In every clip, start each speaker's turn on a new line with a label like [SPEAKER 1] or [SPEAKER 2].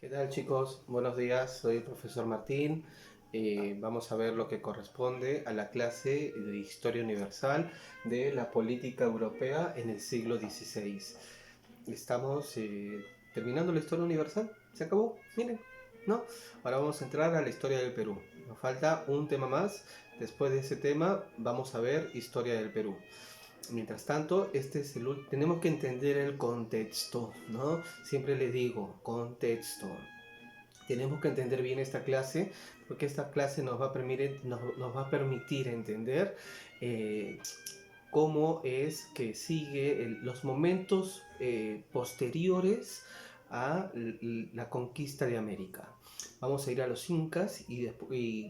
[SPEAKER 1] ¿Qué tal, chicos? Buenos días, soy el profesor Martín. Vamos a ver lo que corresponde a la clase de Historia Universal de la política europea en el siglo XVI. Estamos terminando la Historia Universal. ¿Se acabó? Miren, ¿no? Ahora vamos a entrar a la historia del Perú. Nos falta un tema más. Después de ese tema vamos a ver Historia del Perú. Mientras tanto, tenemos que entender el contexto, ¿no? Siempre le digo, contexto. Tenemos que entender bien esta clase porque esta clase nos va a permitir entender eh, cómo es que sigue los momentos posteriores a la conquista de América. Vamos a ir a los incas y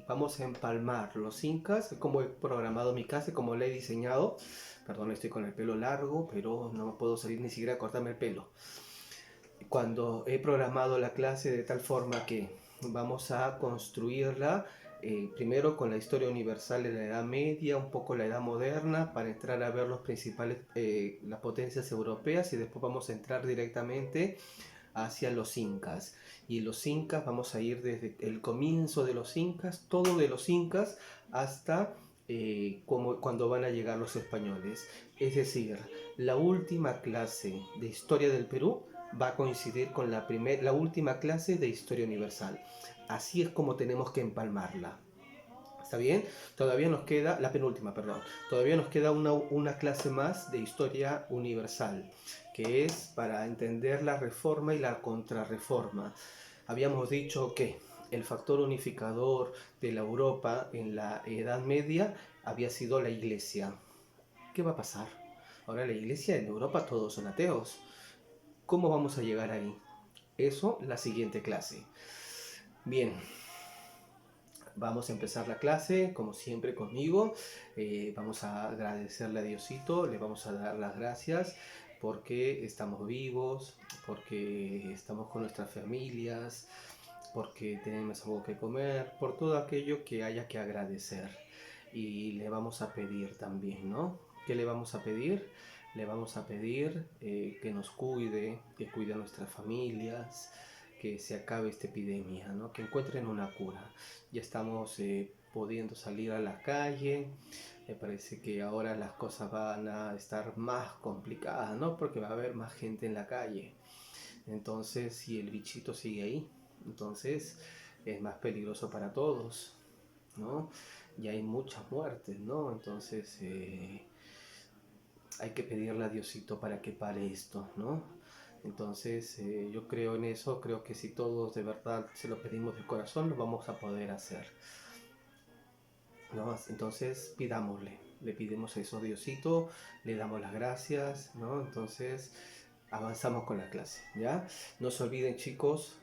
[SPEAKER 1] vamos a empalmar los incas, como he programado mi clase, como la he diseñado. Perdón, estoy con el pelo largo, pero no puedo salir ni siquiera a cortarme el pelo. Cuando he programado la clase de tal forma que vamos a construirla primero con la historia universal de la Edad Media, un poco la Edad Moderna, para entrar a ver las potencias europeas, y después vamos a entrar directamente hacia los incas. Y los incas vamos a ir desde el comienzo de los incas, todo de los incas, hasta cuando van a llegar los españoles. Es decir, la última clase de historia del Perú va a coincidir con la última clase de historia universal. Así es como tenemos que empalmarla. ¿Está bien? Todavía nos queda, la penúltima, perdón, todavía nos queda una clase más de historia universal, que es para entender la reforma y la contrarreforma. Habíamos dicho que el factor unificador de la Europa en la Edad Media había sido la Iglesia. ¿Qué va a pasar? Ahora la Iglesia en Europa todos son ateos. ¿Cómo vamos a llegar ahí? Eso la siguiente clase. Bien, vamos a empezar la clase, como siempre conmigo. Vamos a agradecerle a Diosito, le vamos a dar las gracias porque estamos vivos, porque estamos con nuestras familias, porque tenemos algo que comer, por todo aquello que haya que agradecer. Y le vamos a pedir también, ¿no? ¿Qué le vamos a pedir? Le vamos a pedir que nos cuide, que cuide a nuestras familias, que se acabe esta epidemia, ¿no? Que encuentren una cura. Ya estamos pudiendo salir a la calle. Me parece que ahora las cosas van a estar más complicadas, ¿no? Porque va a haber más gente en la calle. Entonces, si el bichito sigue ahí, entonces es más peligroso para todos, ¿no? Y hay muchas muertes, ¿no? Entonces hay que pedirle a Diosito para que pare esto, ¿no? Entonces yo creo en eso, creo que si todos de verdad se lo pedimos de corazón, lo vamos a poder hacer, ¿no? Entonces pidámosle, le pedimos eso a Diosito, le damos las gracias, ¿no? Entonces avanzamos con la clase, ¿ya? No se olviden, chicos,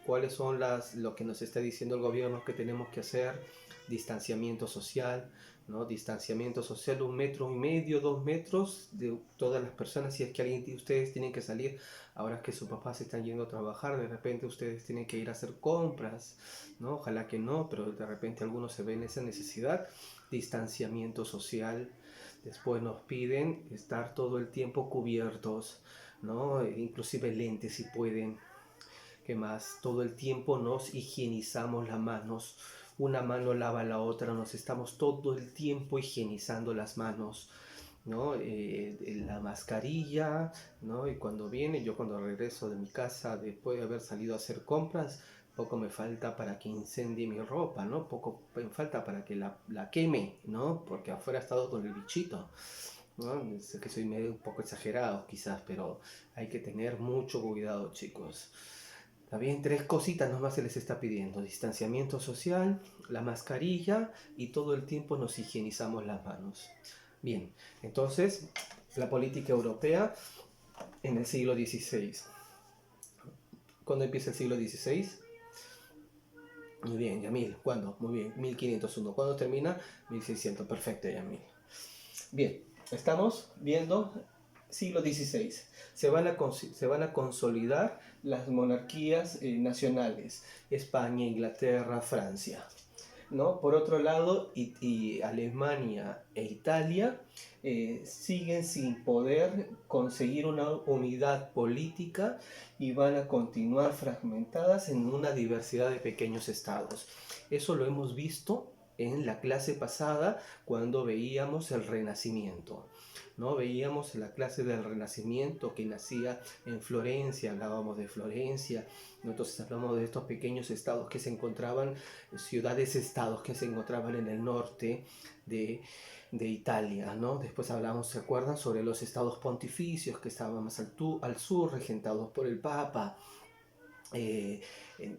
[SPEAKER 1] cuáles son lo que nos está diciendo el gobierno que tenemos que hacer: distanciamiento social, ¿no? Distanciamiento social, 1,5 metros, 2 metros de todas las personas. Si es que alguien de ustedes tienen que salir, ahora que sus papás están yendo a trabajar, de repente ustedes tienen que ir a hacer compras, ¿no? Ojalá que no, pero de repente algunos se ven esa necesidad. Distanciamiento social. Después nos piden estar todo el tiempo cubiertos, ¿no? Inclusive lentes si pueden. ¿Qué más? Todo el tiempo nos higienizamos las manos. Una mano lava la otra, nos estamos todo el tiempo higienizando las manos, ¿no? La mascarilla, ¿no? Y yo cuando regreso de mi casa después de haber salido a hacer compras, poco me falta para que incendie mi ropa, ¿no? Poco me falta para que la queme, ¿no? Porque afuera he estado con el bichito, ¿no? Sé que soy medio un poco exagerado quizás, pero hay que tener mucho cuidado, chicos. Está bien, 3 cositas nomás se les está pidiendo: distanciamiento social, la mascarilla, y todo el tiempo nos higienizamos las manos. Bien, entonces, la política europea en el siglo XVI. ¿Cuándo empieza el siglo XVI? Muy bien, Yamil. ¿Cuándo? Muy bien, 1501. ¿Cuándo termina? 1600. Perfecto, Yamil. Bien, estamos viendo siglo XVI. Se van a consolidar las monarquías nacionales: España, Inglaterra, Francia. ¿no? Por otro lado, y Alemania e Italia siguen sin poder conseguir una unidad política y van a continuar fragmentadas en una diversidad de pequeños estados. Eso lo hemos visto en la clase pasada cuando veíamos el Renacimiento. ¿No? Veíamos la clase del Renacimiento que nacía en Florencia, hablábamos de Florencia, ¿no? Entonces hablamos de estos pequeños estados que se encontraban, ciudades-estados que se encontraban en el norte de Italia, ¿no? Después hablamos, ¿se acuerdan?, sobre los estados pontificios que estaban más al sur, regentados por el Papa.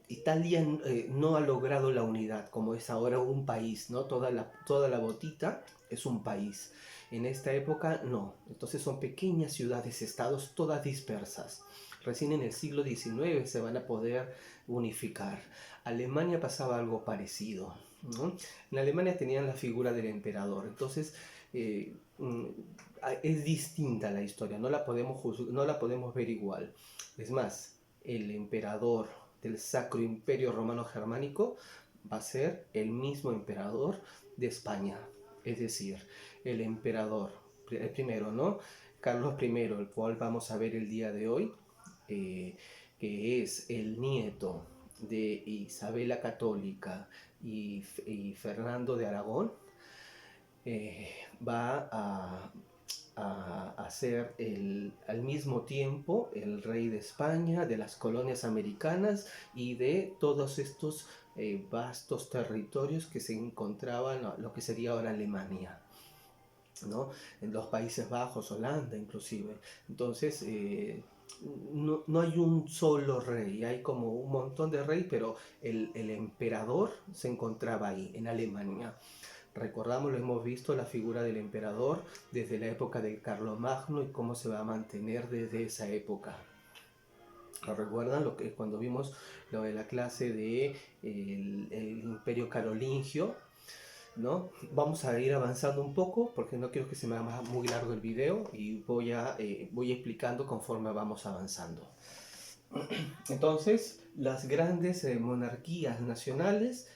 [SPEAKER 1] Italia no ha logrado la unidad, como es ahora un país, ¿no? Toda la botita es un país. En esta época no. Entonces son pequeñas ciudades, estados, todas dispersas. Recién en el siglo XIX se van a poder unificar. Alemania pasaba algo parecido, ¿no? En Alemania tenían la figura del emperador. Entonces es distinta la historia, no no la podemos ver igual. Es más, el emperador del Sacro Imperio Romano Germánico va a ser el mismo emperador de España, es decir, el emperador, el primero, ¿no? Carlos I, el cual vamos a ver el día de hoy, que es el nieto de Isabel la Católica y Fernando de Aragón, va a ser al mismo tiempo el rey de España, de las colonias americanas y de todos estos vastos territorios que se encontraban, lo que sería ahora Alemania, ¿no? En los Países Bajos, Holanda inclusive. Entonces, no hay un solo rey, hay como un montón de reyes, pero el emperador se encontraba ahí, en Alemania. Recordamos, lo hemos visto, la figura del emperador desde la época de Carlomagno y cómo se va a mantener desde esa época. ¿Recuerdan lo que cuando vimos lo de la clase de el Imperio Carolingio? ¿No? Vamos a ir avanzando un poco porque no quiero que se me haga muy largo el video y voy explicando conforme vamos avanzando. Entonces, las grandes monarquías nacionales,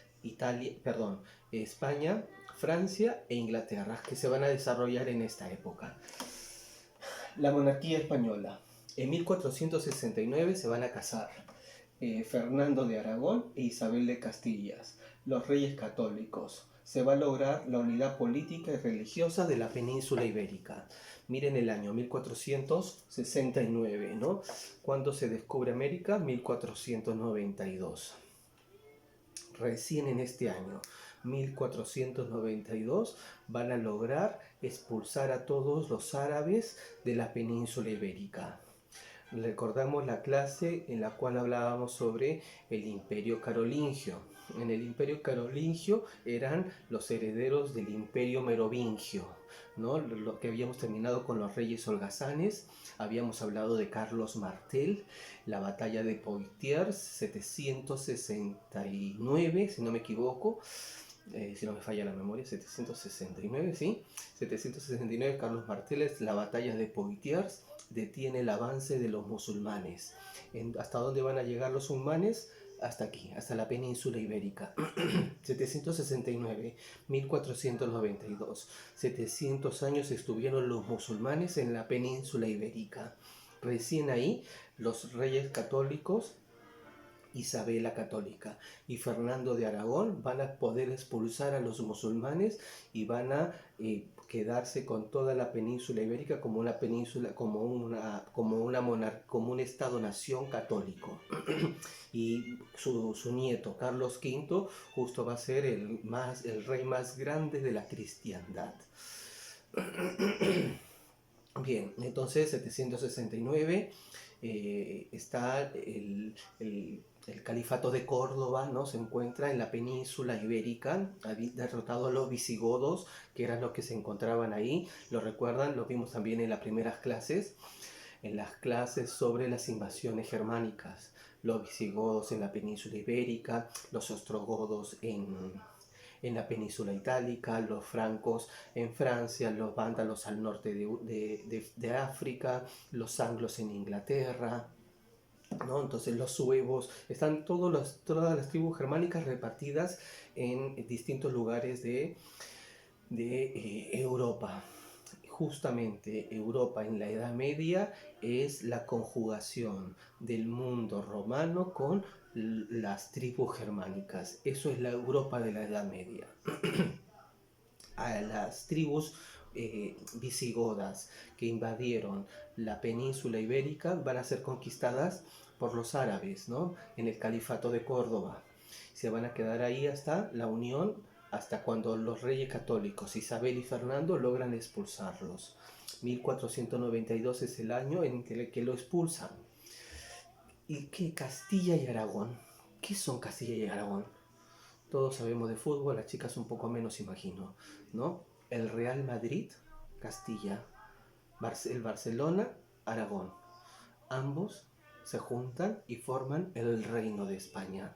[SPEAKER 1] España, Francia e Inglaterra, que se van a desarrollar en esta época. La monarquía española. En 1469 se van a casar Fernando de Aragón e Isabel de Castillas, los reyes católicos. Se va a lograr la unidad política y religiosa de la península ibérica. Miren el año 1469, ¿no? ¿Cuándo se descubre América? 1492. Recién en este año, 1492, van a lograr expulsar a todos los árabes de la península ibérica. Recordamos la clase en la cual hablábamos sobre el Imperio Carolingio. En el Imperio Carolingio eran los herederos del Imperio Merovingio, ¿no? Lo que habíamos terminado con los reyes holgazanes. Habíamos hablado de Carlos Martel, la batalla de Poitiers, 769, si no me equivoco. Si no me falla la memoria, 769, ¿sí? 769, Carlos Martel, la batalla de Poitiers detiene el avance de los musulmanes. ¿Hasta dónde van a llegar los musulmanes? Hasta aquí, hasta la península ibérica. 769, 1492. 700 años estuvieron los musulmanes en la península ibérica. Recién ahí, los reyes católicos, Isabel la Católica y Fernando de Aragón, van a poder expulsar a los musulmanes y van a quedarse con toda la península ibérica como una península, como un estado-nación católico. Y su nieto, Carlos V, justo va a ser el rey más grande de la cristiandad. Bien, entonces 769 está el califato de Córdoba, ¿no? Se encuentra en la península ibérica, ha derrotado a los visigodos, que eran los que se encontraban ahí. ¿Lo recuerdan? Lo vimos también en las primeras clases, en las clases sobre las invasiones germánicas. Los visigodos en la península ibérica, los ostrogodos en la península itálica, los francos en Francia, los vándalos al norte de África, los anglos en Inglaterra. ¿no? Entonces los suevos, están todas las tribus germánicas repartidas en distintos lugares de Europa. Justamente Europa en la Edad Media es la conjugación del mundo romano con las tribus germánicas. Eso es la Europa de la Edad Media. A las tribus visigodas que invadieron la península ibérica van a ser conquistadas por los árabes, ¿no? En el califato de Córdoba. Se van a quedar ahí hasta la unión, hasta cuando los reyes católicos Isabel y Fernando logran expulsarlos. 1492 es el año en que lo expulsan. ¿Y qué? Castilla y Aragón. ¿Qué son Castilla y Aragón? Todos sabemos de fútbol, las chicas un poco menos imagino, ¿no? El Real Madrid, Castilla, el Barcelona, Aragón. Ambos se juntan y forman el Reino de España.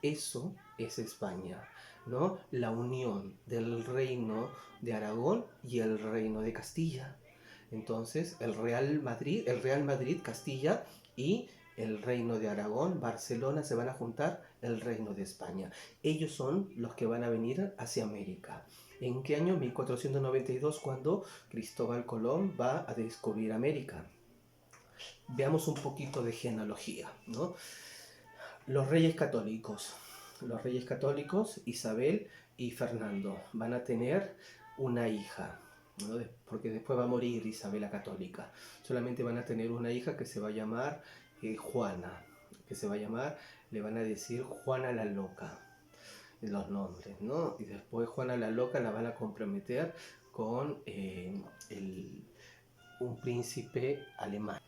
[SPEAKER 1] Eso es España, ¿no? La unión del Reino de Aragón y el Reino de Castilla. Entonces, el Real Madrid, Castilla y el Reino de Aragón, Barcelona, se van a juntar el Reino de España. Ellos son los que van a venir hacia América. ¿En qué año? 1492, cuando Cristóbal Colón va a descubrir América. Veamos un poquito de genealogía, ¿no? Los reyes católicos, Isabel y Fernando, van a tener una hija, ¿no? Porque después va a morir Isabel la católica. Solamente van a tener una hija que se va a llamar Juana, que se va a llamar, le van a decir Juana la Loca, los nombres, ¿no? Y después Juana la Loca la van a comprometer con un príncipe alemán.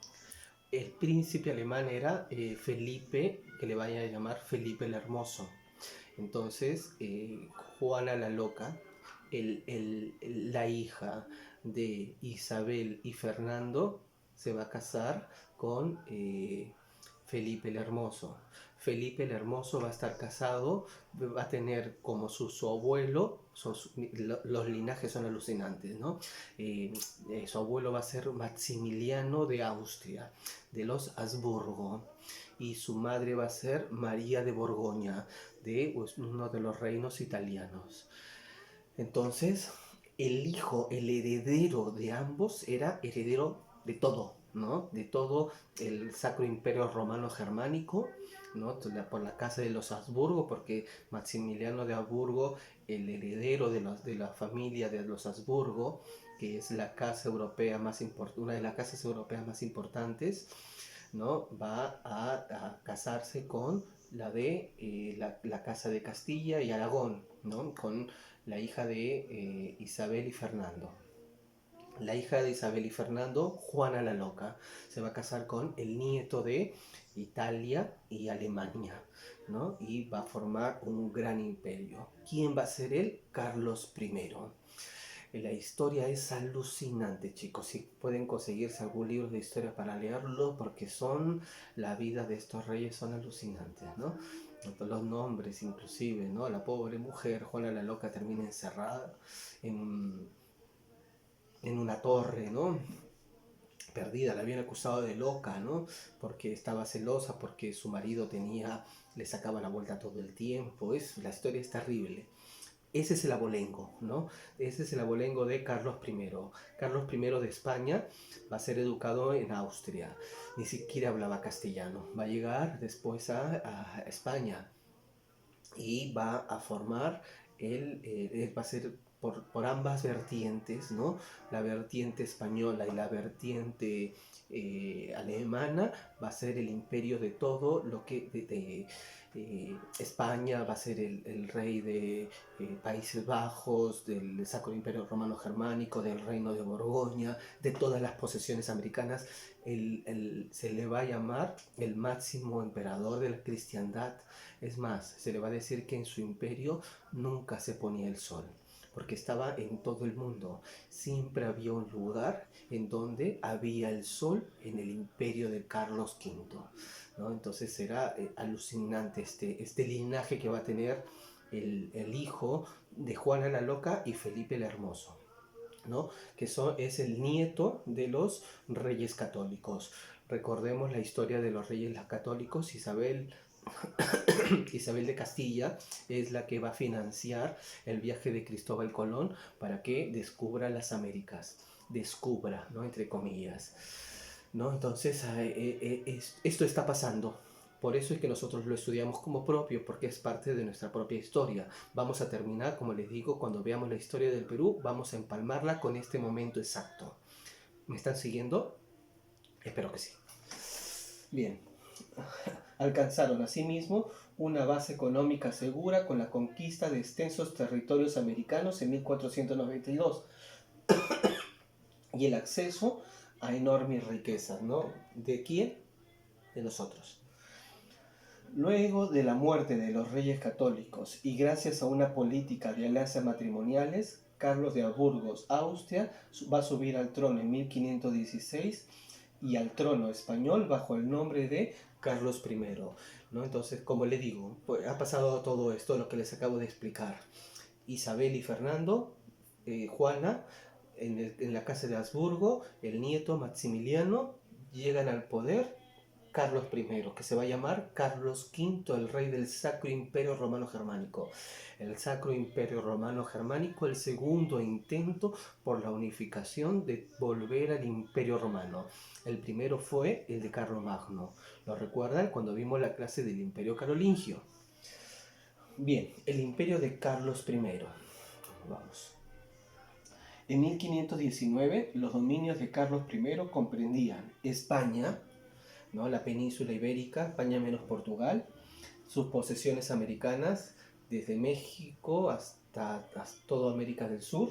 [SPEAKER 1] El príncipe alemán era Felipe, que le vayan a llamar Felipe el Hermoso. Entonces, Juana la Loca, la hija de Isabel y Fernando, se va a casar con Felipe el Hermoso. Felipe el Hermoso va a estar casado, va a tener como su abuelo, los linajes son alucinantes, ¿no? Su abuelo va a ser Maximiliano de Austria, de los Habsburgo, y su madre va a ser María de Borgoña, de uno de los reinos italianos. Entonces, el hijo, el heredero de ambos, era heredero de todo, ¿no? De todo el Sacro Imperio Romano Germánico, ¿no? Por la casa de los Habsburgo, porque Maximiliano de Habsburgo, el heredero de la familia de los Habsburgo, que es la casa europea una de las casas europeas más importantes, ¿no? Va a casarse con la de la casa de Castilla y Aragón, ¿no? Con la hija de Isabel y Fernando. La hija de Isabel y Fernando, Juana la Loca, se va a casar con el nieto de Italia y Alemania, ¿no? Y va a formar un gran imperio. ¿Quién va a ser él? Carlos I. La historia es alucinante, chicos. Si pueden conseguirse algún libro de historia para leerlo, porque la vida de estos reyes son alucinantes, ¿no? Los nombres, inclusive, ¿no? La pobre mujer, Juana la Loca, termina encerrada en, en una torre, ¿no? Perdida, la habían acusado de loca, ¿no? Porque estaba celosa, porque su marido le sacaba la vuelta todo el tiempo. La historia es terrible. Ese es el abolengo, ¿no? Ese es el abolengo de Carlos I. Carlos I de España va a ser educado en Austria. Ni siquiera hablaba castellano. Va a llegar después a España y va a formar, va a ser por ambas vertientes, ¿no? La vertiente española y la vertiente alemana, va a ser el imperio de todo lo que España va a ser el rey de Países Bajos, del Sacro Imperio Romano Germánico, del Reino de Borgoña, de todas las posesiones americanas. Se le va a llamar el máximo emperador de la cristiandad. Es más, se le va a decir que en su imperio nunca se ponía el sol, porque estaba en todo el mundo. Siempre había un lugar en donde había el sol en el imperio de Carlos V, ¿no? Entonces será alucinante este linaje que va a tener el hijo de Juana la Loca y Felipe el Hermoso, ¿no? Que es el nieto de los reyes católicos. Recordemos la historia de los reyes católicos. Isabel de Castilla es la que va a financiar el viaje de Cristóbal Colón para que descubra las Américas. Descubra, ¿no? Entre comillas, ¿no? Entonces, esto está pasando. Por eso es que nosotros lo estudiamos como propio, porque es parte de nuestra propia historia. Vamos a terminar, como les digo, cuando veamos la historia del Perú, vamos a empalmarla con este momento exacto. ¿Me están siguiendo? Espero que sí. Bien. Alcanzaron asimismo una base económica segura con la conquista de extensos territorios americanos en 1492 y el acceso a enormes riquezas, ¿no? ¿De quién? De nosotros. Luego de la muerte de los reyes católicos y gracias a una política de alianzas matrimoniales, Carlos de Habsburgo, Austria, va a subir al trono en 1516 y al trono español bajo el nombre de Carlos I, ¿no? Entonces, como le digo, pues, ha pasado todo esto, lo que les acabo de explicar. Isabel y Fernando, Juana, en la casa de Habsburgo, el nieto Maximiliano, llegan al poder. Carlos I, que se va a llamar Carlos V, el rey del Sacro Imperio Romano Germánico. El Sacro Imperio Romano Germánico, el segundo intento por la unificación de volver al Imperio Romano. El primero fue el de Carlomagno. ¿Lo recuerdan cuando vimos la clase del Imperio Carolingio? Bien, el Imperio de Carlos I. Vamos. En 1519, los dominios de Carlos I comprendían España, ¿no? La península ibérica, España menos Portugal, sus posesiones americanas, desde México hasta toda América del Sur,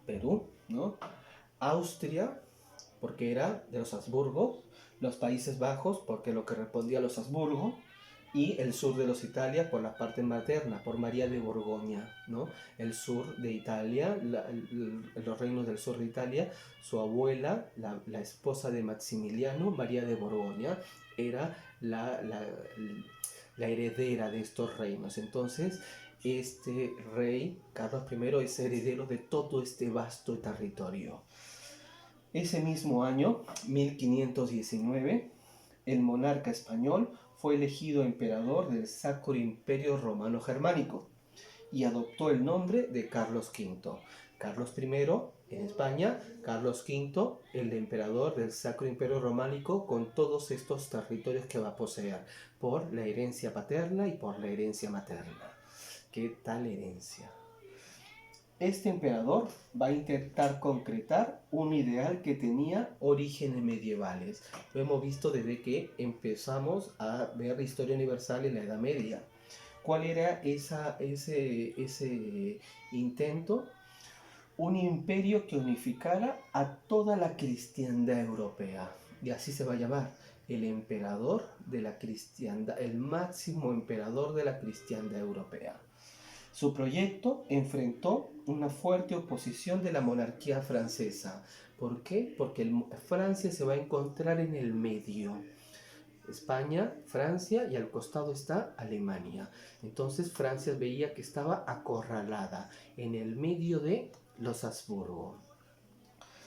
[SPEAKER 1] Perú, ¿no? Austria, porque era de los Habsburgo, los Países Bajos, porque lo que respondía a los Habsburgo, y el sur de los Italia por la parte materna, por María de Borgoña, ¿no? El sur de Italia, los reinos del sur de Italia, su abuela, la esposa de Maximiliano, María de Borgoña, era la heredera de estos reinos. Entonces, este rey, Carlos I, es heredero de todo este vasto territorio. Ese mismo año, 1519, el monarca español fue elegido emperador del Sacro Imperio Romano Germánico y adoptó el nombre de Carlos V. Carlos I en España, Carlos V, el emperador del Sacro Imperio Románico, con todos estos territorios que va a poseer por la herencia paterna y por la herencia materna. ¿Qué tal herencia? Este emperador va a intentar concretar un ideal que tenía orígenes medievales. Lo hemos visto desde que empezamos a ver la historia universal en la Edad Media. ¿Cuál era ese intento? Un imperio que unificara a toda la cristiandad europea. Y así se va a llamar, el emperador de la cristiandad, el máximo emperador de la cristiandad europea. Su proyecto enfrentó una fuerte oposición de la monarquía francesa. ¿Por qué? Porque Francia se va a encontrar en el medio. España, Francia y al costado está Alemania. Entonces Francia veía que estaba acorralada en el medio de los Habsburgo.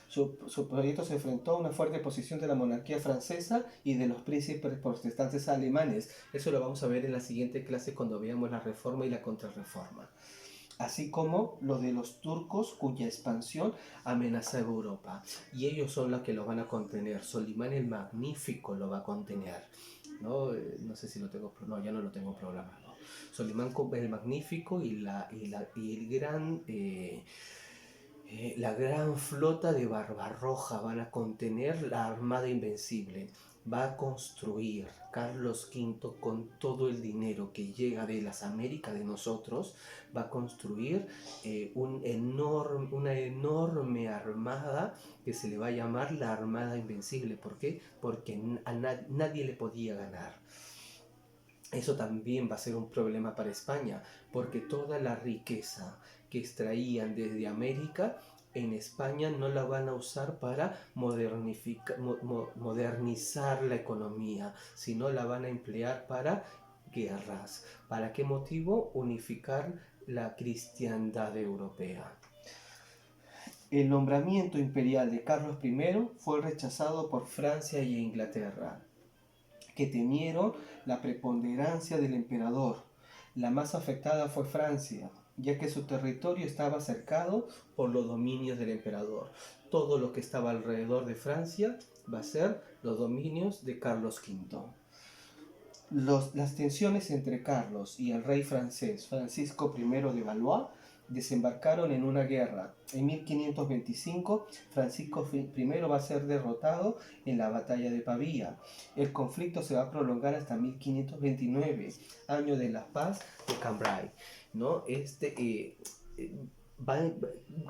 [SPEAKER 1] Su proyecto se enfrentó a una fuerte oposición de la monarquía francesa y de los príncipes protestantes alemanes. Eso lo vamos a ver en la siguiente clase cuando veamos la reforma y la contrarreforma. Así como lo de los turcos cuya expansión amenazaba Europa. Y ellos son los que lo van a contener. Solimán el Magnífico lo va a contener. No sé si lo tengo, no, ya no lo tengo programado. Solimán el Magnífico y el gran... la gran flota de Barbarroja van a contener la Armada Invencible. Va a construir Carlos V con todo el dinero que llega de las Américas de nosotros, va a construir una enorme armada que se le va a llamar la Armada Invencible. ¿Por qué? Porque nadie le podía ganar. Eso también va a ser un problema para España, porque toda la riqueza que extraían desde América, en España no la van a usar para modernizar la economía, sino la van a emplear para guerras. ¿Para qué motivo? Unificar la cristiandad europea. El nombramiento imperial de Carlos I fue rechazado por Francia y Inglaterra, que temieron la preponderancia del emperador. La más afectada fue Francia, ya que su territorio estaba cercado por los dominios del emperador. Todo lo que estaba alrededor de Francia va a ser los dominios de Carlos V. Las tensiones entre Carlos y el rey francés Francisco I de Valois desembarcaron en una guerra. En 1525, Francisco I va a ser derrotado en la batalla de Pavía. El conflicto se va a prolongar hasta 1529, año de la paz de Cambrai, ¿no? Van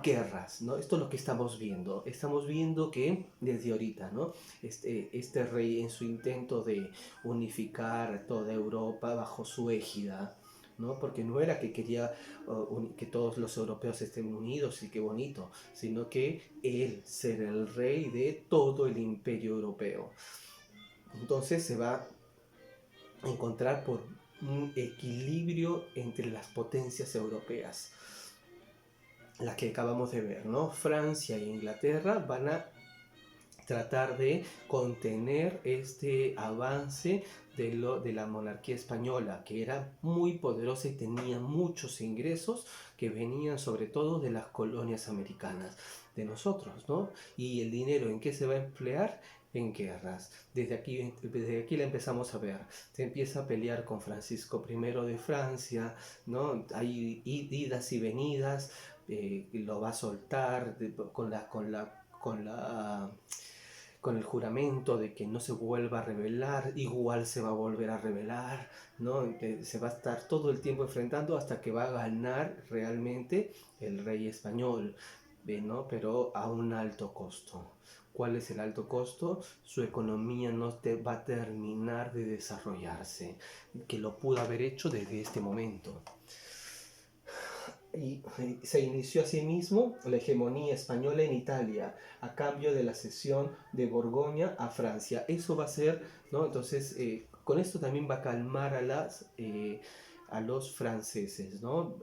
[SPEAKER 1] guerras, ¿no? Esto es lo que estamos viendo. Estamos viendo que desde ahorita, ¿no? Este rey en su intento de unificar toda Europa bajo su égida, ¿no? Porque no era que quería que todos los europeos estén unidos y qué bonito, sino que él ser el rey de todo el imperio europeo. Entonces se va a encontrar por un equilibrio entre las potencias europeas, la que acabamos de ver, ¿no? Francia e Inglaterra van a tratar de contener este avance de la monarquía española, que era muy poderosa y tenía muchos ingresos que venían sobre todo de las colonias americanas, de nosotros, ¿no? Y el dinero, ¿en qué se va a emplear? En guerras. Desde aquí la empezamos a ver. Se empieza a pelear con Francisco I de Francia, ¿no? Hay idas y venidas, lo va a soltar con el juramento de que no se vuelva a rebelar, igual se va a volver a rebelar, ¿no? Se va a estar todo el tiempo enfrentando hasta que va a ganar realmente el rey español, ¿no? Pero a un alto costo. ¿Cuál es el alto costo? Su economía no va a terminar de desarrollarse, que lo pudo haber hecho desde este momento. Y se inició asimismo la hegemonía española en Italia a cambio de la cesión de Borgoña a Francia. Eso va a ser, ¿no? Entonces, con esto también va a calmar a los franceses, ¿no?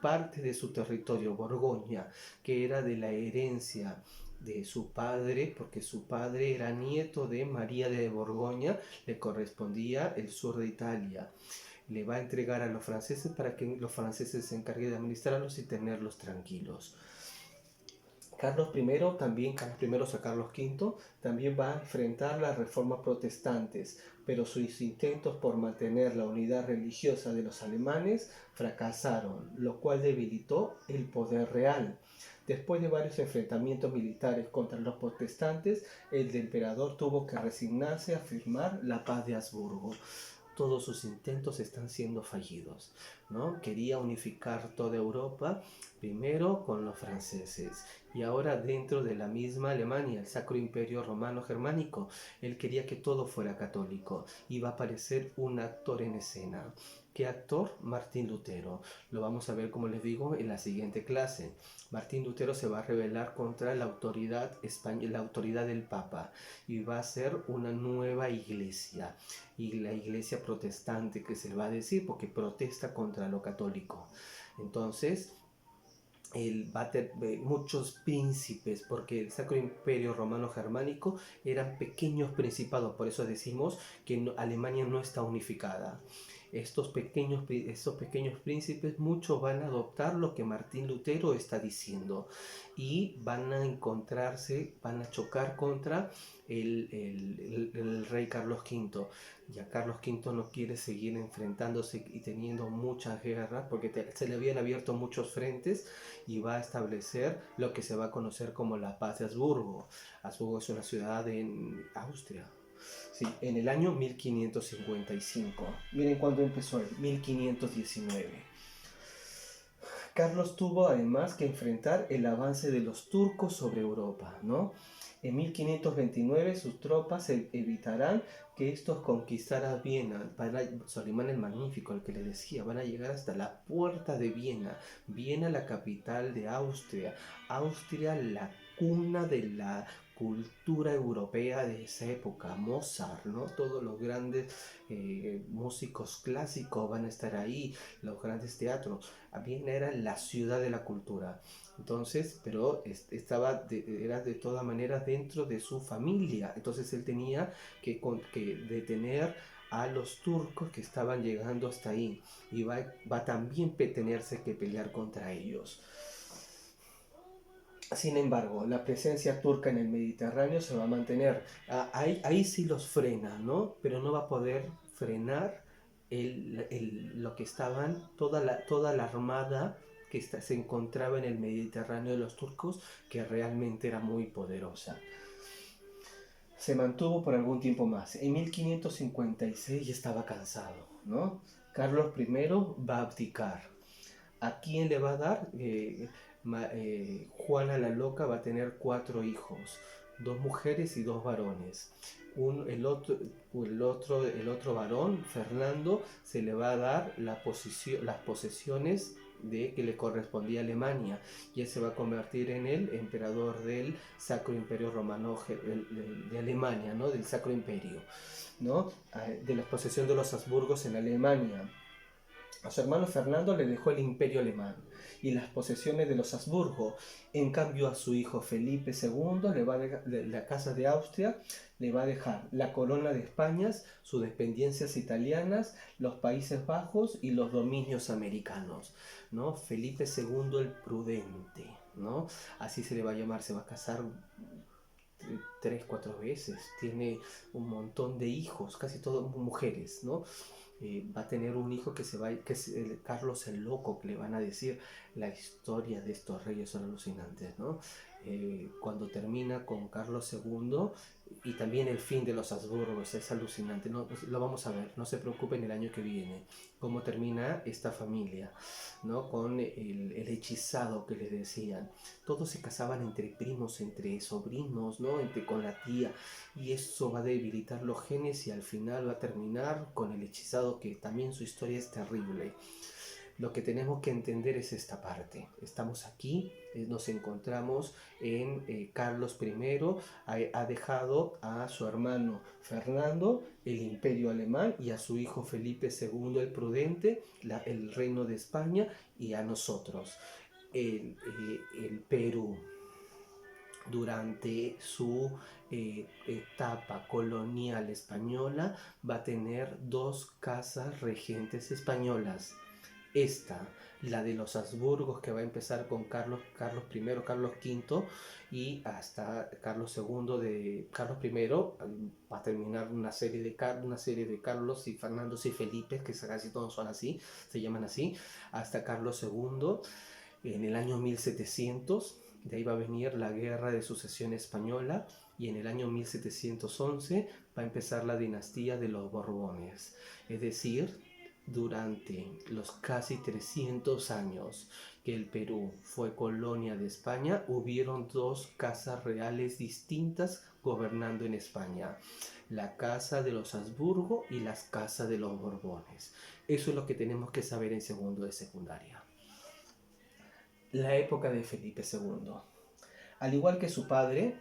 [SPEAKER 1] Parte de su territorio, Borgoña, que era de la herencia de su padre, porque su padre era nieto de María de Borgoña, le correspondía el sur de Italia. Le va a entregar a los franceses para que los franceses se encarguen de administrarlos y tenerlos tranquilos. Carlos I, o Carlos V, también va a enfrentar las reformas protestantes, pero sus intentos por mantener la unidad religiosa de los alemanes fracasaron, lo cual debilitó el poder real. Después de varios enfrentamientos militares contra los protestantes, el emperador tuvo que resignarse a firmar la paz de Habsburgo. Todos sus intentos están siendo fallidos, ¿no? Quería unificar toda Europa, primero con los franceses y ahora dentro de la misma Alemania, el Sacro Imperio Romano Germánico. Él quería que todo fuera católico. Iba a aparecer un actor en escena. ¿Qué actor? Martín Lutero. Lo vamos a ver, como les digo, en la siguiente clase. Martín Lutero se va a rebelar contra la autoridad la autoridad del Papa, y va a ser una nueva iglesia, y la iglesia protestante, que se va a decir porque protesta contra lo católico. Entonces él va a tener muchos príncipes, porque el Sacro Imperio Romano Germánico eran pequeños principados, por eso decimos que Alemania no está unificada. Estos pequeños príncipes, muchos van a adoptar lo que Martín Lutero está diciendo y van a chocar contra el rey Carlos V. Ya Carlos V no quiere seguir enfrentándose y teniendo muchas guerras, porque se le habían abierto muchos frentes, y va a establecer lo que se va a conocer como la paz de Habsburgo. Habsburgo es una ciudad en Austria. Sí, en el año 1555. Miren cuándo empezó el 1519. Carlos tuvo además que enfrentar el avance de los turcos sobre Europa, ¿no? En 1529 sus tropas evitarán que estos conquistaran Viena. Solimán el Magnífico, el que le decía, van a llegar hasta la puerta de Viena. Viena, la capital de Austria. Austria, la cuna de la cultura europea de esa época. Mozart, ¿no? Todos los grandes músicos clásicos van a estar ahí, los grandes teatros. Viena era la ciudad de la cultura. Entonces, pero era de todas maneras dentro de su familia. Entonces él tenía que detener a los turcos que estaban llegando hasta ahí y va también a tenerse que pelear contra ellos. Sin embargo, la presencia turca en el Mediterráneo se va a mantener. Ahí sí los frena, ¿no? Pero no va a poder frenar lo que estaban, toda la armada que se encontraba en el Mediterráneo de los turcos, que realmente era muy poderosa. Se mantuvo por algún tiempo más. En 1556 ya estaba cansado, ¿no? Carlos I va a abdicar. ¿A quién le va a dar? Juana la Loca va a tener 4 hijos, 2 mujeres y 2 varones. El otro varón, Fernando, se le va a dar las posesiones que le correspondía a Alemania, y él se va a convertir en el emperador del Sacro Imperio Romano de Alemania, ¿no? Del Sacro Imperio, ¿no? De la posesión de los Habsburgos en Alemania. A su hermano Fernando le dejó el imperio alemán y las posesiones de los Habsburgo. En cambio, a su hijo Felipe II, la Casa de Austria, le va a dejar la corona de España, sus dependencias italianas, los Países Bajos y los dominios americanos, ¿no? Felipe II el Prudente, ¿no? Así se le va a llamar. Se va a casar 3, 4 veces, tiene un montón de hijos, casi todas mujeres, ¿no? Va a tener un hijo que es Carlos el Loco, que le van a decir. La historia de estos reyes son alucinantes, ¿no? Cuando termina con Carlos II y también el fin de los Habsburgos es alucinante, ¿no? Pues lo vamos a ver, no se preocupen el año que viene, cómo termina esta familia, ¿no? Con el hechizado que le decían. Todos se casaban entre primos, entre sobrinos, ¿no? Con la tía, y eso va a debilitar los genes y al final va a terminar con el hechizado, que también su historia es terrible. Lo que tenemos que entender es esta parte. Estamos aquí, nos encontramos en Carlos I, ha dejado a su hermano Fernando el imperio alemán y a su hijo Felipe II el Prudente, el reino de España, y a nosotros el Perú. Durante su etapa colonial española va a tener 2 casas regentes españolas. Esta, la de los Habsburgos, que va a empezar con Carlos I, Carlos V, y hasta Carlos II Carlos I, va a terminar una serie de Carlos y Fernandos y Felipe, que casi todos son así, se llaman así, hasta Carlos II en el año 1700. De ahí va a venir la Guerra de Sucesión Española, y en el año 1711 va a empezar la dinastía de los Borbones. Es decir, durante los casi 300 años que el Perú fue colonia de España, hubieron 2 casas reales distintas gobernando en España: la casa de los Habsburgo y la casa de los Borbones. Eso es lo que tenemos que saber en segundo de secundaria. La época de Felipe II. Al igual que su padre,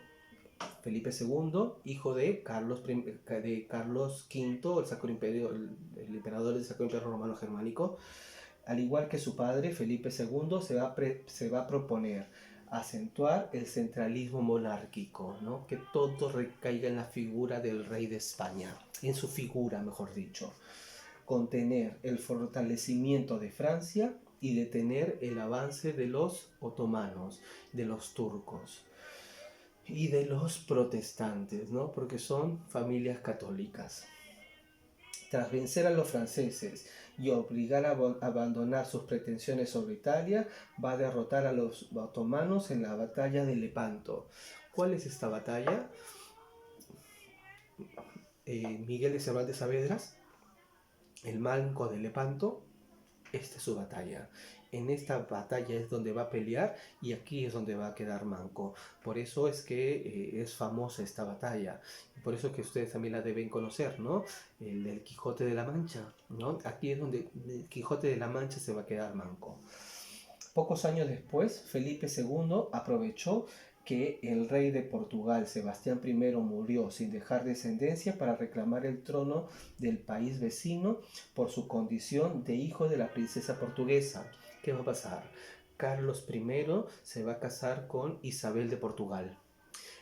[SPEAKER 1] Felipe II, hijo de Carlos V, el emperador del Sacro Imperio Romano Germánico, al igual que su padre, Felipe II se va a proponer acentuar el centralismo monárquico, ¿no? Que todo recaiga en la figura del rey de España, en su figura, mejor dicho. Contener el fortalecimiento de Francia y detener el avance de los otomanos, de los turcos y de los protestantes, ¿no? Porque son familias católicas. Tras vencer a los franceses y obligar a abandonar sus pretensiones sobre Italia, va a derrotar a los otomanos en la batalla de Lepanto. ¿Cuál es esta batalla? Miguel de Cervantes Saavedra, el manco de Lepanto. Esta es su batalla. En esta batalla es donde va a pelear, y aquí es donde va a quedar manco. Por eso es que es famosa esta batalla. Por eso es que ustedes también la deben conocer, ¿no? El del Quijote de la Mancha, ¿no? Aquí es donde el Quijote de la Mancha se va a quedar manco. Pocos años después, Felipe II aprovechó que el rey de Portugal, Sebastián I, murió sin dejar descendencia para reclamar el trono del país vecino por su condición de hijo de la princesa portuguesa. ¿Qué va a pasar? Carlos I se va a casar con Isabel de Portugal.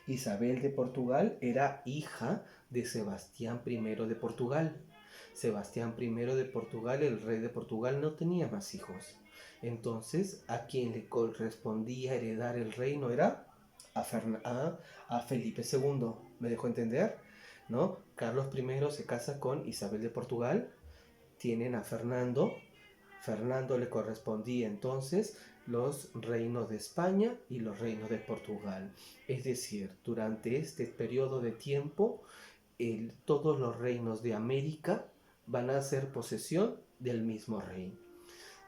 [SPEAKER 1] Isabel de Portugal era hija de Sebastián I de Portugal. Sebastián I de Portugal, el rey de Portugal, no tenía más hijos. Entonces, a quien le correspondía heredar el reino era a Felipe II. ¿Me dejó entender? ¿No? Carlos I se casa con Isabel de Portugal, tienen a Fernando. Fernando le correspondía entonces los reinos de España y los reinos de Portugal. Es decir, durante este periodo de tiempo, todos los reinos de América van a ser posesión del mismo rey.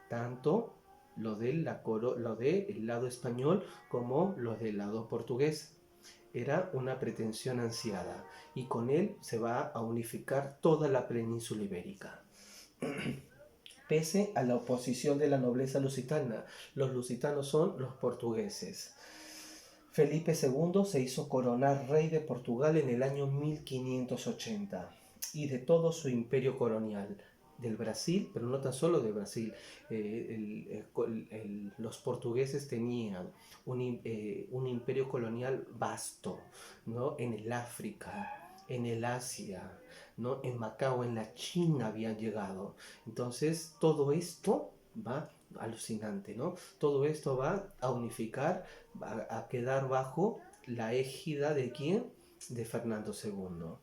[SPEAKER 1] Tanto lo del lado español como los del lado portugués. Era una pretensión ansiada y con él se va a unificar toda la península ibérica. Pese a la oposición de la nobleza lusitana, los lusitanos son los portugueses. Felipe II se hizo coronar rey de Portugal en el año 1580 y de todo su imperio colonial, del Brasil, pero no tan solo de Brasil. Los portugueses tenían un imperio colonial vasto, ¿no? En el África, en el Asia, ¿no? En Macao, en la China habían llegado. Entonces, todo esto va alucinante, ¿no? Todo esto va a unificar, va a quedar bajo la égida de ¿quién? De Fernando II.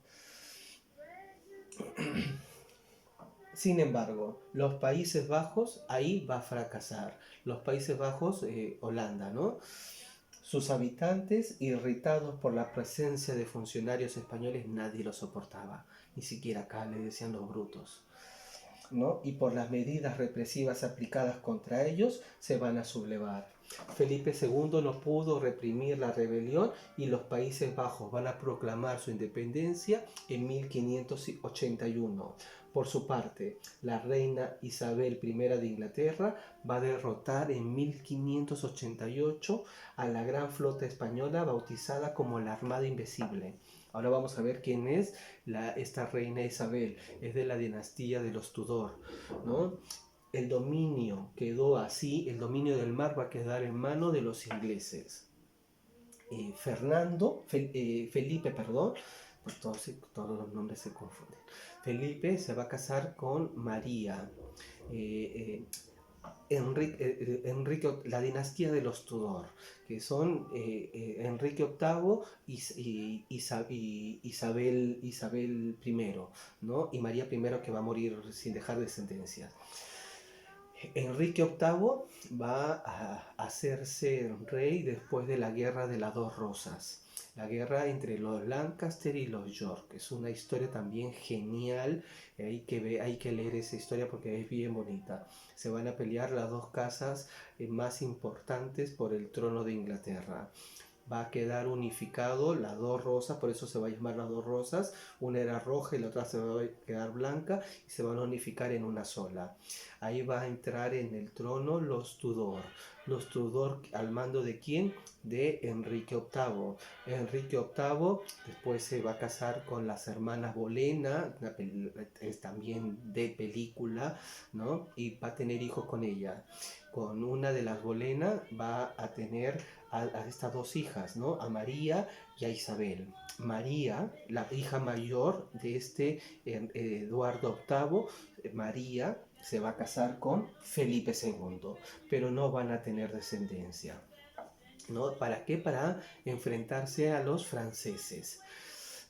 [SPEAKER 1] Sin embargo, los Países Bajos ahí va a fracasar. Los Países Bajos, Holanda, ¿no? Sus habitantes, irritados por la presencia de funcionarios españoles, nadie los soportaba. Ni siquiera acá le decían los brutos, ¿no? Y por las medidas represivas aplicadas contra ellos, se van a sublevar. Felipe II no pudo reprimir la rebelión y los Países Bajos van a proclamar su independencia en 1581. Por su parte, la reina Isabel I de Inglaterra va a derrotar en 1588 a la gran flota española bautizada como la Armada Invencible. Ahora vamos a ver quién es esta reina Isabel. Es de la dinastía de los Tudor, ¿no? El dominio quedó así, el dominio del mar va a quedar en manos de los ingleses. Felipe, pues todos los nombres se confunden. Felipe se va a casar con María. Enrique, la dinastía de los Tudor, que son Enrique VIII y Isabel I, ¿no? Y María I, que va a morir sin dejar descendencia. Enrique VIII va a hacerse rey después de la Guerra de las Dos Rosas, la guerra entre los Lancaster y los York. Es una historia también genial, hay que leer esa historia porque es bien bonita. Se van a pelear las dos casas más importantes por el trono de Inglaterra. Va a quedar unificado las dos rosas, por eso se va a llamar las dos rosas. Una era roja y la otra se va a quedar blanca y se van a unificar en una sola. Ahí va a entrar en el trono los Tudor. Los Tudor, ¿al mando de quién? De Enrique VIII. Enrique VIII después se va a casar con las hermanas Bolena, es también de película, ¿no? Y va a tener hijos con ella. Con una de las Bolena va a tener a estas dos hijas, ¿no? A María y a Isabel. María, la hija mayor de Eduardo VIII, María se va a casar con Felipe II, pero no van a tener descendencia, ¿no? ¿Para qué? Para enfrentarse a los franceses,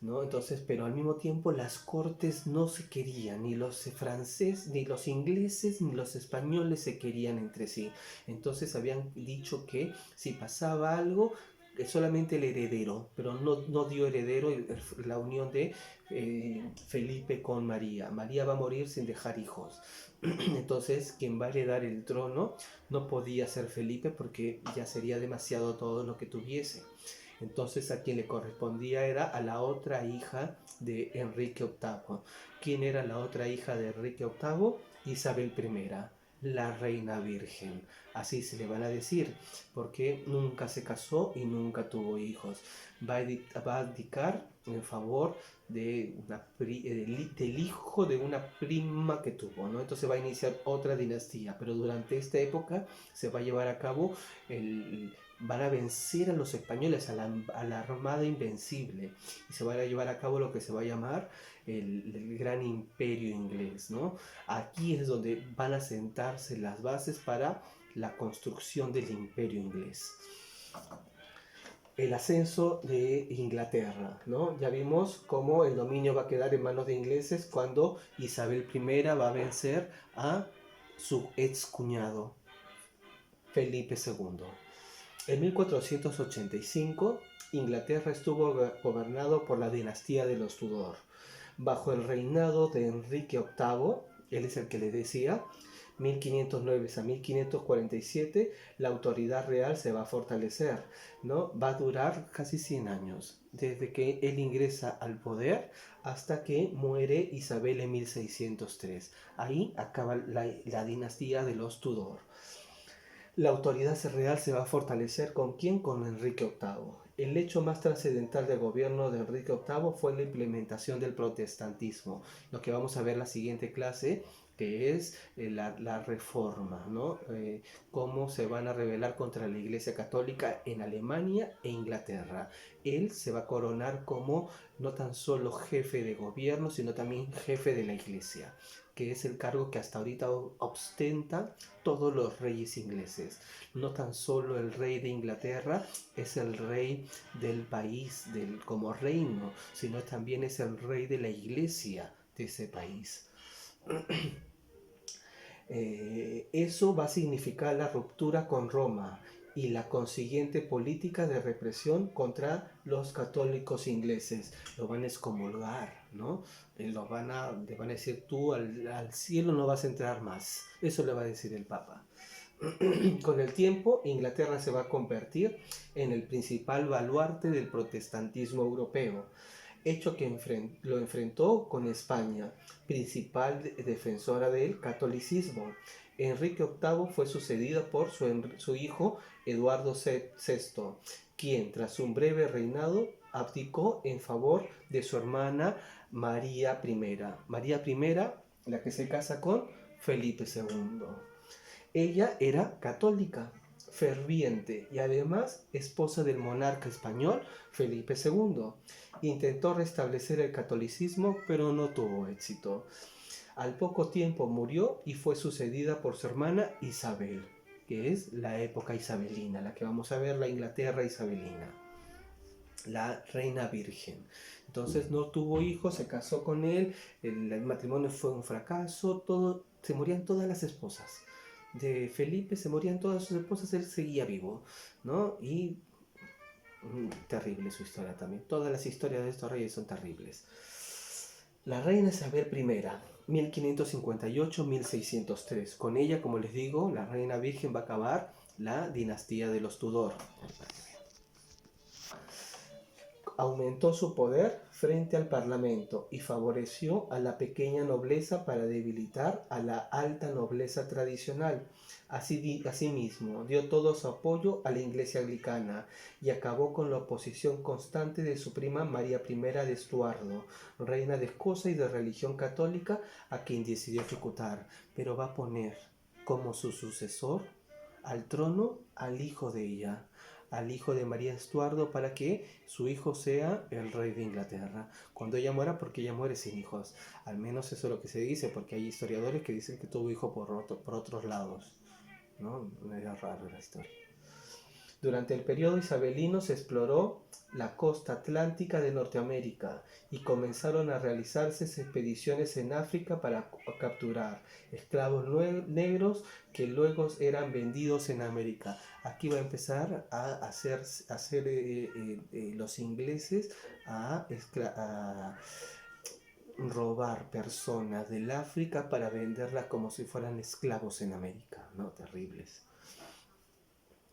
[SPEAKER 1] ¿no? Entonces, pero al mismo tiempo las cortes no se querían, ni los franceses, ni los ingleses, ni los españoles se querían entre sí. Entonces habían dicho que si pasaba algo, solamente el heredero, pero no dio heredero la unión de Felipe con María. María va a morir sin dejar hijos. Entonces, quien va a heredar el trono no podía ser Felipe porque ya sería demasiado todo lo que tuviese. Entonces a quien le correspondía era a la otra hija de Enrique VIII. ¿Quién era la otra hija de Enrique VIII? Isabel I. la reina virgen. Así se le van a decir, porque nunca se casó y nunca tuvo hijos. Va a abdicar en favor de del hijo de una prima que tuvo, ¿no? Entonces va a iniciar otra dinastía, pero durante esta época se va a llevar a cabo van a vencer a los españoles, a la armada invencible, y se va a llevar a cabo lo que se va a llamar el gran imperio inglés, ¿no? Aquí es donde van a sentarse las bases para la construcción del imperio inglés. El ascenso de Inglaterra, ¿no? Ya vimos cómo el dominio va a quedar en manos de ingleses cuando Isabel I va a vencer a su ex cuñado, Felipe II. En 1485, Inglaterra estuvo gobernado por la dinastía de los Tudor. Bajo el reinado de Enrique VIII, él es el que le decía, 1509 a 1547, la autoridad real se va a fortalecer, ¿no? Va a durar casi 100 años, desde que él ingresa al poder hasta que muere Isabel en 1603. Ahí acaba la dinastía de los Tudor. La autoridad real se va a fortalecer ¿con quién? Con Enrique VIII. El hecho más trascendental del gobierno de Enrique VIII fue la implementación del protestantismo, lo que vamos a ver en la siguiente clase, que es la reforma, ¿no? Cómo se van a rebelar contra la Iglesia Católica en Alemania e Inglaterra. Él se va a coronar como no tan solo jefe de gobierno, sino también jefe de la Iglesia, que es el cargo que hasta ahorita ostenta todos los reyes ingleses. No tan solo el rey de Inglaterra es el rey del país, como reino, sino también es el rey de la iglesia de ese país. Eso va a significar la ruptura con Roma y la consiguiente política de represión contra los católicos ingleses. Lo van a excomulgar, ¿no? Le van a decir, tú al cielo no vas a entrar más. Eso le va a decir el Papa. Con el tiempo, Inglaterra se va a convertir en el principal baluarte del protestantismo europeo, hecho que lo enfrentó con España, principal defensora del catolicismo. Enrique VIII fue sucedido por su hijo Eduardo VI, quien tras un breve reinado abdicó en favor de su hermana María I. María I, la que se casa con Felipe II. Ella era católica, ferviente y además esposa del monarca español Felipe II. Intentó restablecer el catolicismo, pero no tuvo éxito. Al poco tiempo murió y fue sucedida por su hermana Isabel, que es la época isabelina, la que vamos a ver, la Inglaterra isabelina, la reina virgen. Entonces no tuvo hijos, se casó con él, el matrimonio fue un fracaso, se morían todas las esposas de Felipe, se morían todas sus esposas, él seguía vivo, ¿no? Y terrible su historia también. Todas las historias de estos reyes son terribles. La reina Isabel I, 1558-1603. Con ella, como les digo, la reina virgen va a acabar la dinastía de los Tudor. Aumentó su poder frente al Parlamento y favoreció a la pequeña nobleza para debilitar a la alta nobleza tradicional. Asimismo, dio todo su apoyo a la Iglesia anglicana y acabó con la oposición constante de su prima María I de Estuardo, reina de Escocia y de religión católica, a quien decidió ejecutar, pero va a poner como su sucesor al trono al hijo de ella, al hijo de María Estuardo, para que su hijo sea el rey de Inglaterra cuando ella muera, porque ella muere sin hijos. Al menos eso es lo que se dice, porque hay historiadores que dicen que tuvo hijo por otros lados, ¿no? Medio raro la historia. Durante el periodo isabelino se exploró la costa atlántica de Norteamérica y comenzaron a realizarse expediciones en África para capturar esclavos negros que luego eran vendidos en América. Aquí va a empezar a hacer los ingleses a robar personas del África para venderlas como si fueran esclavos en América, ¿no? Terribles.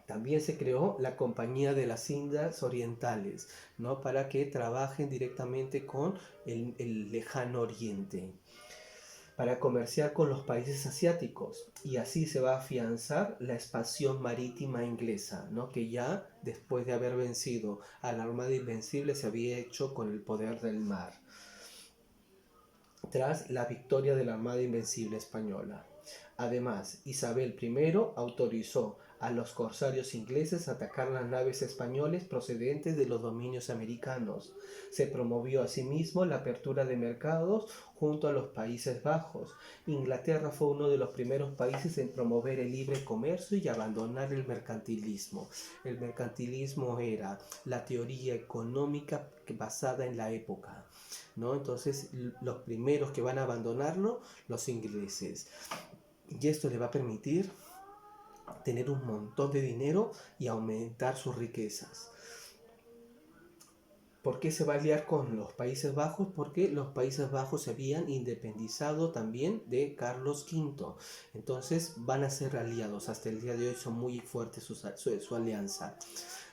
[SPEAKER 1] También se creó la Compañía de las Indias Orientales, ¿no? Para que trabajen directamente con el lejano oriente. para comerciar con los países asiáticos, y así se va a afianzar la expansión marítima inglesa, ¿no? Que ya después de haber vencido a la Armada Invencible se había hecho con el poder del mar, tras la victoria de la Armada Invencible española. Además, Isabel I autorizó a los corsarios ingleses a atacar las naves españoles procedentes de los dominios americanos. Se promovió asimismo la apertura de mercados junto a los Países Bajos. Inglaterra fue uno de los primeros países en promover el libre comercio y abandonar el mercantilismo. El mercantilismo era la teoría económica basada en la época, ¿no? Entonces, los primeros que van a abandonarlo, los ingleses. Y esto le va a permitir tener un montón de dinero y aumentar sus riquezas. ¿Por qué se va a aliar con los Países Bajos? Porque los Países Bajos se habían independizado también de Carlos V. Entonces van a ser aliados. Hasta el día de hoy son muy fuertes su alianza,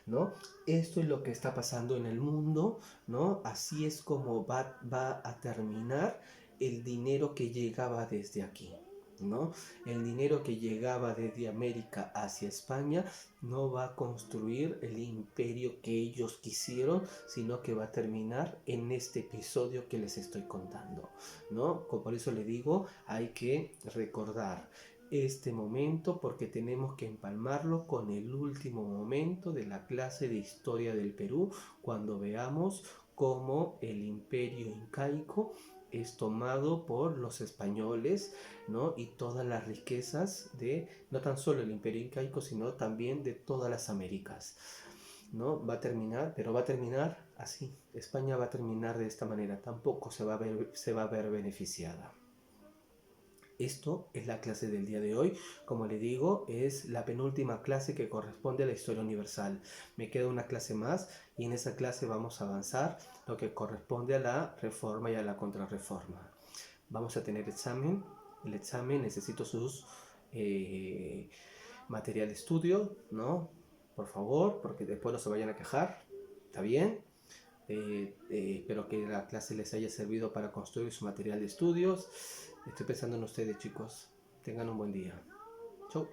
[SPEAKER 1] ¿no? Esto es lo que está pasando en el mundo, ¿no? Así es como va a terminar el dinero que llegaba desde aquí, ¿no? El dinero que llegaba desde América hacia España no va a construir el imperio que ellos quisieron, sino que va a terminar en este episodio que les estoy contando, ¿no? Por eso le digo, hay que recordar este momento porque tenemos que empalmarlo con el último momento de la clase de historia del Perú, cuando veamos cómo el imperio incaico es tomado por los españoles, ¿no? Y todas las riquezas de no tan solo el imperio incaico, sino también de todas las Américas, ¿no? Va a terminar, pero va a terminar así. España va a terminar de esta manera, tampoco se va a ver beneficiada. Esto es la clase del día de hoy. Como le digo, es la penúltima clase que corresponde a la historia universal. Me queda una clase más y en esa clase vamos a avanzar lo que corresponde a la reforma y a la contrarreforma. Vamos a tener examen. El examen necesito sus material de estudio, ¿no? Por favor, porque después no se vayan a quejar. ¿Está bien? Espero que la clase les haya servido para construir su material de estudios. Estoy pensando en ustedes, chicos. Tengan un buen día. Chau.